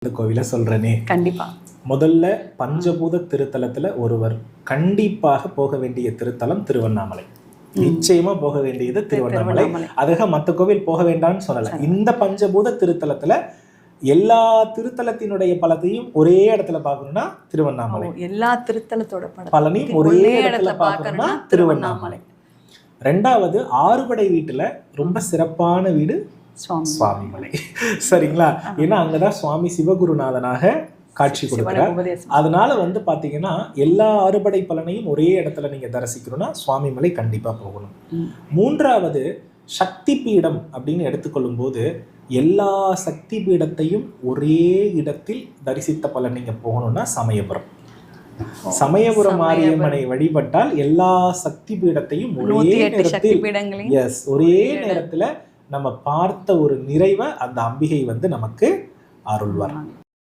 இந்த கோவிலை சொல்றேனே. கண்டிப்பா. முதல்ல பஞ்சபூத திருத்தலத்துல ஒருவர் கண்டிப்பாக போக வேண்டிய திருத்தலம் திருவண்ணாமலை. நிச்சயமா போக வேண்டியது திருவண்ணாமலை. அதுக்காக மற்ற கோவில் போக வேண்டாம்னு சொல்லல. இந்த பஞ்சபூத திருத்தலத்துல எல்லா திருத்தலத்தினுடைய பலத்தையும் ஒரே இடத்துல பார்க்கணும்னா திருவண்ணாமலை. எல்லா திருத்தலத்தோட பலனையும் ஒரே இடத்துல பார்க்கணும்னா திருவண்ணாமலை. ரெண்டாவது ஆறுபடை வீட்டுல ரொம்ப சிறப்பான வீடு சுவாமிமலை. சரிங்களா? ஏன்னா அங்கதான் சுவாமி சிவகுருநாதனாக காட்சி கொடுக்கிறார். அதனால பாத்தீங்கன்னா எல்லா அறுபடை பலனையும் ஒரே இடத்துல நீங்க தரிசிக்கணும்னா சுவாமிமலை கண்டிப்பா போகணும். மூன்றாவது சக்தி பீடம் அப்படின்னு எடுத்துக்கொள்ளும் போது எல்லா சக்தி பீடத்தையும் ஒரே இடத்தில் தரிசித்த பலன் நீங்க போகணும்னா சமயபுரம். சமயபுரம் மாரியம்மனை வழிபட்டால் எல்லா சக்தி பீடத்தையும் ஒரே நேரத்தில் ஒரே நேரத்துல நம்ம பார்த்த ஒரு நிறைவை அந்த அம்பிகை நமக்கு அருள்வார்.